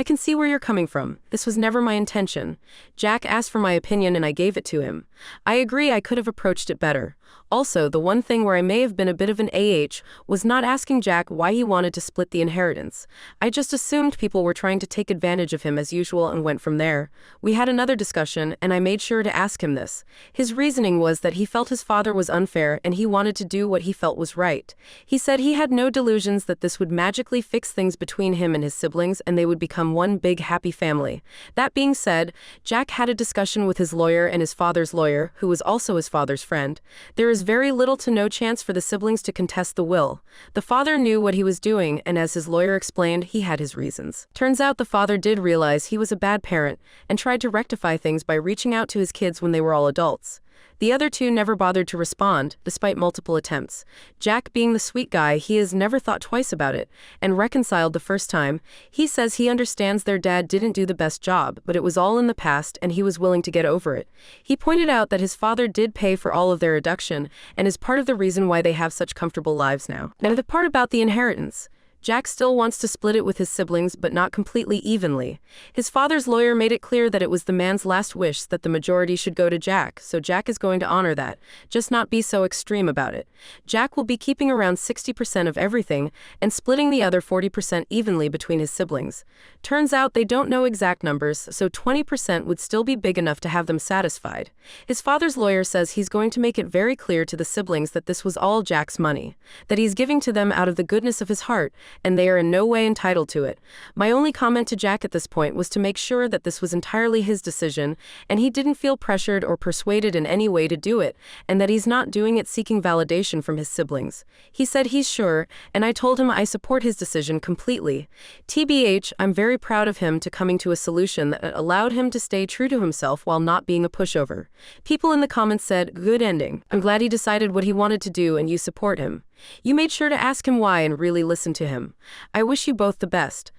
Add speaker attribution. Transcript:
Speaker 1: I can see where you're coming from. This was never my intention. Jack asked for my opinion and I gave it to him. I agree I could have approached it better. Also, the one thing where I may have been a bit of an was not asking Jack why he wanted to split the inheritance. I just assumed people were trying to take advantage of him as usual and went from there. We had another discussion and I made sure to ask him this. His reasoning was that he felt his father was unfair and he wanted to do what he felt was right. He said he had no delusions that this would magically fix things between him and his siblings and they would become one big happy family. That being said, Jack had a discussion with his lawyer and his father's lawyer, who was also his father's friend. There is very little to no chance for the siblings to contest the will. The father knew what he was doing, and as his lawyer explained, he had his reasons. Turns out the father did realize he was a bad parent and tried to rectify things by reaching out to his kids when they were all adults. The other two never bothered to respond, despite multiple attempts. Jack, being the sweet guy, he has never thought twice about it, and reconciled the first time. He says he understands their dad didn't do the best job, but it was all in the past and he was willing to get over it. He pointed out that his father did pay for all of their adoption, and is part of the reason why they have such comfortable lives now. Now, the part about the inheritance. Jack still wants to split it with his siblings, but not completely evenly. His father's lawyer made it clear that it was the man's last wish that the majority should go to Jack, so Jack is going to honor that, just not be so extreme about it. Jack will be keeping around 60% of everything and splitting the other 40% evenly between his siblings. Turns out they don't know exact numbers, so 20% would still be big enough to have them satisfied. His father's lawyer says he's going to make it very clear to the siblings that this was all Jack's money, that he's giving to them out of the goodness of his heart, and they are in no way entitled to it. My only comment to Jack at this point was to make sure that this was entirely his decision, and he didn't feel pressured or persuaded in any way to do it, and that he's not doing it seeking validation from his siblings. He said he's sure, and I told him I support his decision completely. TBH, I'm very proud of him to coming to a solution that allowed him to stay true to himself while not being a pushover. People in the comments said, good ending. I'm glad he decided what he wanted to do and you support him. You made sure to ask him why and really listen to him. I wish you both the best.